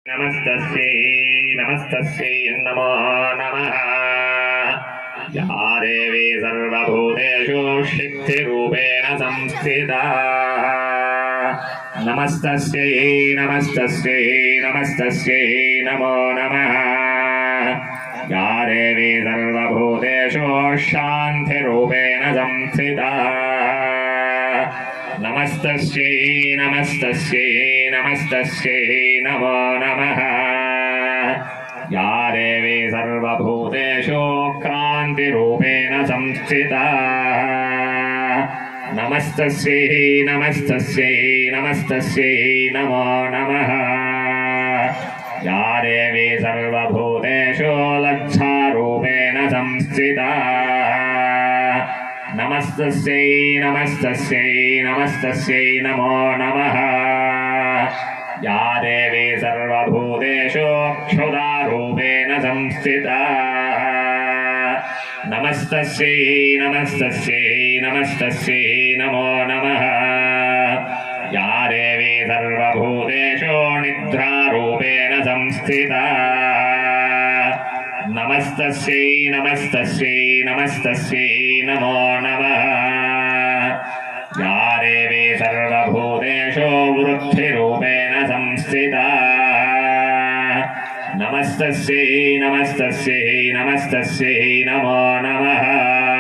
नमस्तस्यै नमस्तस्यै नमो नमः। या देवी सर्वभूतेषु शक्तिरूपेण संस्थिता नमस्तस्यै नमस्तस्यै नमस्तस्यै नमो नमः। या देवी सर्वभूतेषु शान्तिरूपेण संस्थिता नमस्तस्यै नमस्तस्यै नमस्तस्यै नमो नमः। या देवी सर्वभूतेषु क्रान्तिरूपेण संस्थिता नमस्तस्यै नमस्तस्यै नमस्तस्यै नमो नमः। या देवी सर्वभूतेषु लज्जारूपेण संस्थिता नमस्तस्यै नमस्तस्यै नमस्तस्यै नमो नमः। या देवी सर्वभूतेषु क्षुधारूपेण संस्थिता नमस्तस्यै नमस्तस्यै नमस्तस्यै नमो नमः। या देवी सर्वभूतेषु निद्रारूपेण संस्थिता नमस्तस्यै नमस्तस्यै नमस्तस्यै नमो नमः। या देवी सर्वभूतेषु वृद्धिरूपेण संस्थिता नमस्तस्यै नमस्तस्यै नमस्तस्यै नमो नमः।